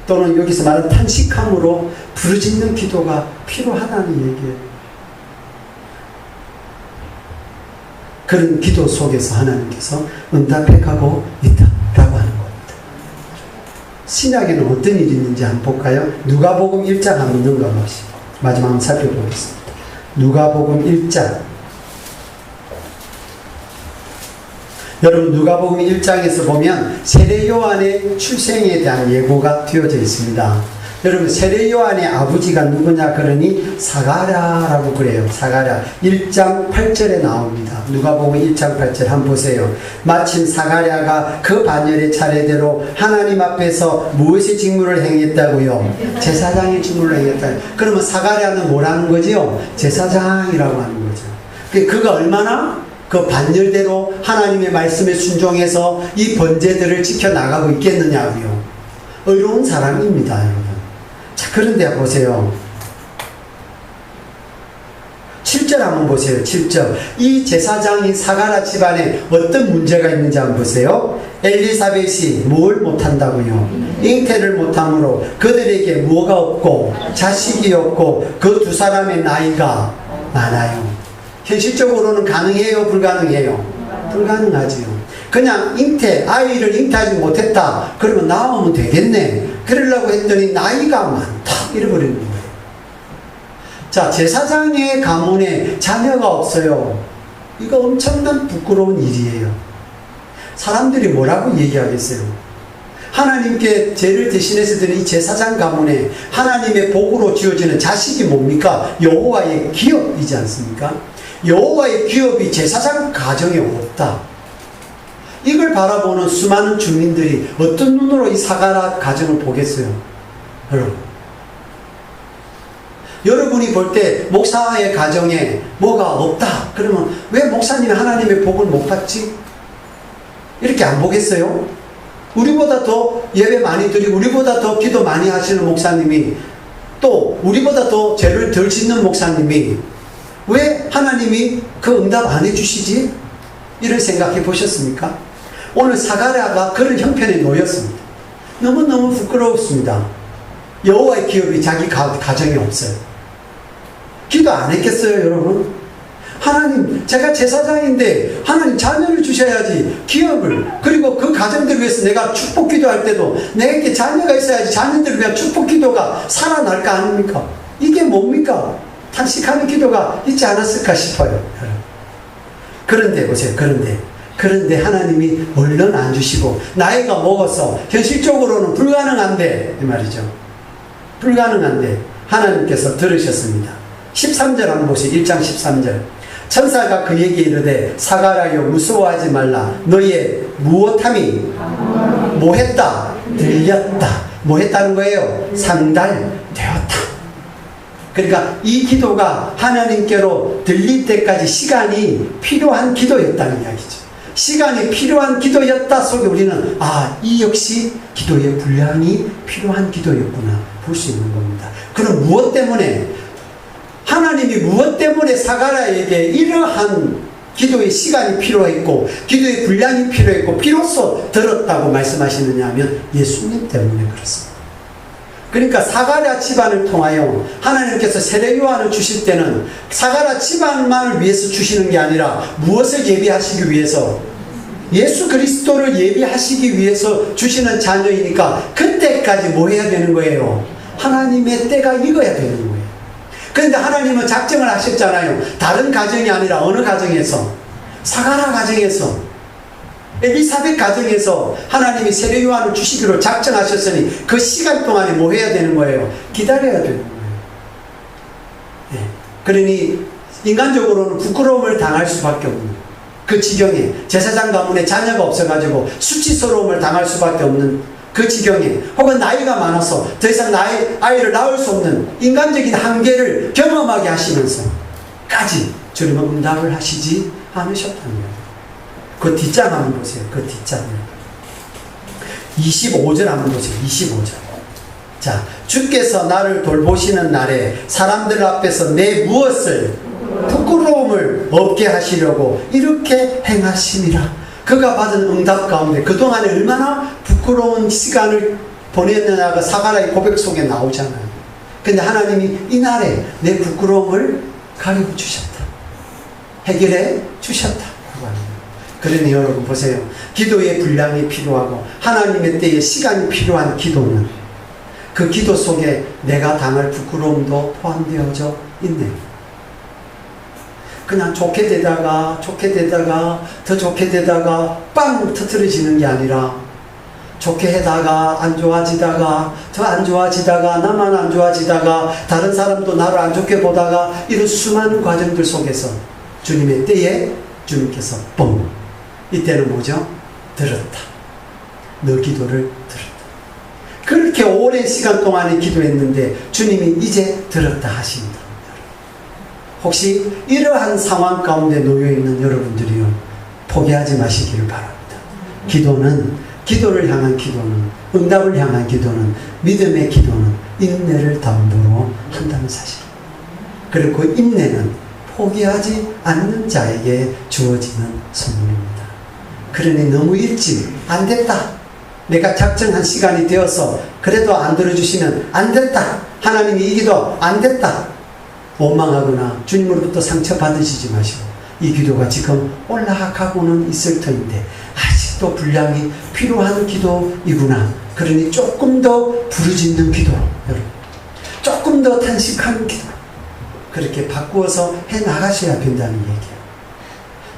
Speaker 1: 또는 여기서 말하는 탄식함으로 부르짖는 기도가 필요하다는 얘기예요. 그런 기도 속에서 하나님께서 응답해 가고 있다라고 하는 겁니다. 신약에는 어떤 일이 있는지 한번 볼까요? 누가복음 1장 한번 넘어가보시죠. 마지막 한번 살펴보겠습니다. 누가복음 1장. 여러분, 누가복음 1장에서 보면 세례 요한의 출생에 대한 예고가 되어져 있습니다. 여러분, 세례 요한의 아버지가 누구냐 그러니 사가랴라고 그래요. 사가랴 1장 8절에 나옵니다. 누가복음 1장 8절 한번 보세요. 마침 사가랴가 그 반열의 차례대로 하나님 앞에서 무엇의 직무를 행했다고요? 제사장의 직무를 행했다. 그러면 사가랴는 뭐라는 거지요? 제사장이라고 하는 거죠. 그가 얼마나 그 반열대로 하나님의 말씀에 순종해서 이 번제들을 지켜나가고 있겠느냐고요. 의로운 사람입니다, 여러분. 자, 그런데 보세요. 7절 한번 보세요. 7절. 이 제사장인 사가랴 집안에 어떤 문제가 있는지 한번 보세요. 엘리사벳이 뭘 못한다고요? 잉태를 못함으로 그들에게 뭐가 없고 자식이 없고 그 두 사람의 나이가 많아요. 현실적으로는 가능해요? 불가능해요? 불가능하지요. 그냥 아이를 잉태하지 못했다. 그러면 낳으면 되겠네. 그러려고 했더니 나이가 많다. 이래버리는 거예요. 자, 제사장의 가문에 자녀가 없어요. 이거 엄청난 부끄러운 일이에요. 사람들이 뭐라고 얘기하겠어요? 하나님께 죄를 대신해서든 이 제사장 가문에 하나님의 복으로 지어지는 자식이 뭡니까? 여호와의 기업이지 않습니까? 여호와의 기업이 제사장 가정에 없다. 이걸 바라보는 수많은 주민들이 어떤 눈으로 이 사가랴 가정을 보겠어요? 여러분이 볼 때 목사의 가정에 뭐가 없다. 그러면 왜 목사님이 하나님의 복을 못 받지? 이렇게 안 보겠어요? 우리보다 더 예배 많이 드리고 우리보다 더 기도 많이 하시는 목사님이, 또 우리보다 더 죄를 덜 짓는 목사님이 왜 하나님이 그 응답 안 해주시지? 이런 생각해 보셨습니까? 오늘 사가랴가 그런 형편에 놓였습니다. 너무너무 부끄러웠습니다. 여호와의 기업이 자기 가정에 없어요. 기도 안 했겠어요, 여러분? 하나님, 제가 제사장인데 하나님 자녀를 주셔야지, 기업을, 그리고 그 가정들을 위해서 내가 축복 기도할 때도 내게 자녀가 있어야지 자녀들을 위한 축복 기도가 살아날 거 아닙니까? 이게 뭡니까? 탄식하는 기도가 있지 않았을까 싶어요. 그런데 보세요. 그런데 하나님이 얼른 안 주시고 나이가 먹어서 현실적으로는 불가능한데, 이 말이죠. 불가능한데 하나님께서 들으셨습니다. 13절 한번 보세요. 1장 13절. 천사가 그에게 이르되 사가랴여 무서워하지 말라. 너의 무엇함이 뭐했다? 들렸다. 뭐했다는 거예요? 상달되었다. 그러니까 이 기도가 하나님께로 들릴 때까지 시간이 필요한 기도였다는 이야기죠. 시간이 필요한 기도였다 속에 우리는 이 역시 기도의 분량이 필요한 기도였구나 볼 수 있는 겁니다. 그럼 무엇 때문에, 하나님이 무엇 때문에 사가랴에게 이러한 기도의 시간이 필요했고 기도의 분량이 필요했고 비로소 들었다고 말씀하시느냐 하면 예수님 때문에 그렇습니다. 그러니까 사가랴 집안을 통하여 하나님께서 세례요한을 주실 때는 사가랴 집안만을 위해서 주시는 게 아니라 무엇을 예비하시기 위해서? 예수 그리스도를 예비하시기 위해서 주시는 자녀이니까 그때까지 뭐 해야 되는 거예요? 하나님의 때가 익어야 되는 거예요. 그런데 하나님은 작정을 하셨잖아요. 다른 가정이 아니라 어느 가정에서? 사가랴 가정에서, 엘리사벳 가정에서 하나님이 세례 요한을 주시기로 작정하셨으니 그 시간 동안에 뭐 해야 되는 거예요? 기다려야 되는 거예요. 네. 그러니 인간적으로는 부끄러움을 당할 수밖에 없는 그 지경에, 제사장 가문에 자녀가 없어가지고 수치스러움을 당할 수밖에 없는 그 지경에, 혹은 나이가 많아서 더 이상 아이를 낳을 수 없는 인간적인 한계를 경험하게 하시면서까지 주님은 응답을 하시지 않으셨다는 거예요. 그 뒷장 한번 보세요. 그 뒷장을 25절 한번 보세요. 25절. 자, 주께서 나를 돌보시는 날에 사람들 앞에서 내 무엇을 부끄러움을 없게 하시려고 이렇게 행하심이라. 그가 받은 응답 가운데 그동안에 얼마나 부끄러운 시간을 보냈느냐가 사가랴의 고백 속에 나오잖아요. 근데 하나님이 이날에 내 부끄러움을 가리고 주셨다. 해결해 주셨다. 그러니 여러분 보세요. 기도의 분량이 필요하고 하나님의 때에 시간이 필요한 기도는 그 기도 속에 내가 당할 부끄러움도 포함되어져 있네요. 그냥 좋게 되다가 더 좋게 되다가 빵 터뜨려지는 게 아니라 좋게 하다가 안 좋아지다가 더 안 좋아지다가 나만 안 좋아지다가 다른 사람도 나를 안 좋게 보다가 이런 수많은 과정들 속에서 주님의 때에 주님께서 뻥, 이때는 뭐죠? 들었다. 너 기도를 들었다. 그렇게 오랜 시간 동안에 기도했는데 주님이 이제 들었다 하십니다. 혹시 이러한 상황 가운데 놓여있는 여러분들이요, 포기하지 마시기를 바랍니다. 기도를 향한 기도는, 응답을 향한 기도는, 믿음의 기도는 인내를 담보로 한다는 사실. 그리고 그 인내는 포기하지 않는 자에게 주어지는 선물입니다. 그러니 너무 일찍 안 됐다, 내가 작정한 시간이 되어서 그래도 안 들어주시면 안 됐다, 하나님이 이 기도 안 됐다, 원망하거나 주님으로부터 상처받으시지 마시고 이 기도가 지금 올라가고는 있을 터인데 아직도 분량이 필요한 기도이구나. 그러니 조금 더 부르짖는 기도, 여러분, 조금 더 탄식하는 기도, 그렇게 바꾸어서 해나가셔야 된다는 얘기예요.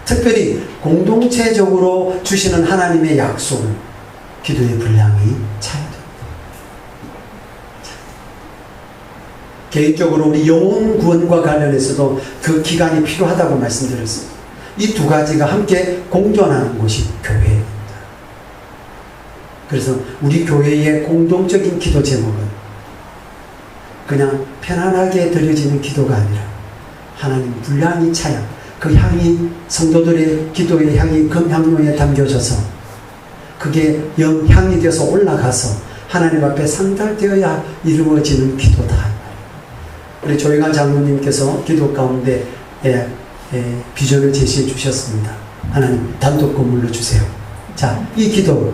Speaker 1: 특별히 공동체적으로 주시는 하나님의 약속은 기도의 분량이 차야 됩니다. 개인적으로 우리 영혼 구원과 관련해서도 그 기간이 필요하다고 말씀드렸습니다. 이 두 가지가 함께 공존하는 곳이 교회입니다. 그래서 우리 교회의 공동적인 기도 제목은 그냥 편안하게 드려지는 기도가 아니라 하나님 분량이 차야 그 향이 성도들의 기도의 향이 금향로에 담겨져서 그게 영향이 되어서 올라가서 하나님 앞에 상달되어야 이루어지는 기도다. 우리 조영환 장로님께서 기도 가운데 비전을 제시해 주셨습니다. 하나님 단독 건물로 주세요. 자, 이 기도,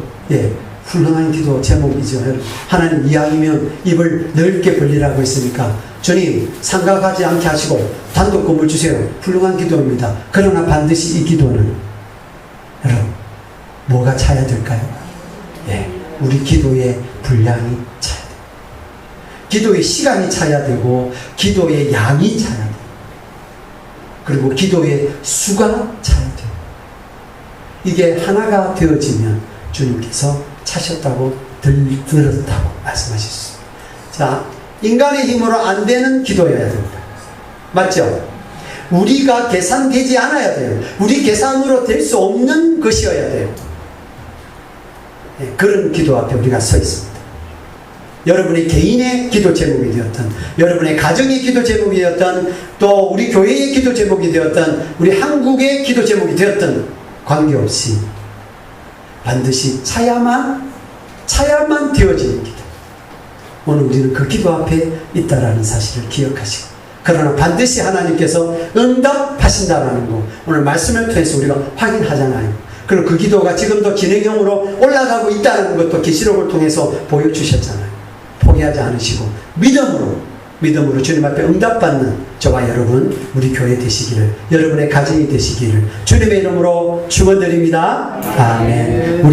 Speaker 1: 훌륭한 기도 제목이죠. 하나님 이왕이면 입을 넓게 벌리라고 했으니까 주님 상각하지 않게 하시고 단독 건물 주세요. 훌륭한 기도입니다. 그러나 반드시 이 기도는 여러분 뭐가 차야 될까요? 우리 기도의 분량이 차야 돼요. 기도의 시간이 차야 되고 기도의 양이 차야 돼요. 그리고 기도의 수가 차야 돼요. 이게 하나가 되어지면 주님께서 차셨다고 들었다고 말씀하셨습니다. 자, 인간의 힘으로 안 되는 기도여야 됩니다. 맞죠? 우리가 계산되지 않아야 돼요. 우리 계산으로 될 수 없는 것이어야 돼요. 그런 기도 앞에 우리가 서 있습니다. 여러분의 개인의 기도 제목이 되었던, 여러분의 가정의 기도 제목이 되었던, 또 우리 교회의 기도 제목이 되었던, 우리 한국의 기도 제목이 되었던 관계없이 반드시 차야만 되어지는 기도. 오늘 우리는 그 기도 앞에 있다라는 사실을 기억하시고, 그러나 반드시 하나님께서 응답하신다라는 거 오늘 말씀을 통해서 우리가 확인하잖아요. 그리고 그 기도가 지금도 진행형으로 올라가고 있다는 것도 계시록을 통해서 보여주셨잖아요. 포기하지 않으시고 믿음으로 주님 앞에 응답받는 저와 여러분, 우리 교회 되시기를, 여러분의 가정이 되시기를 주님의 이름으로 축원드립니다. 아멘. 우리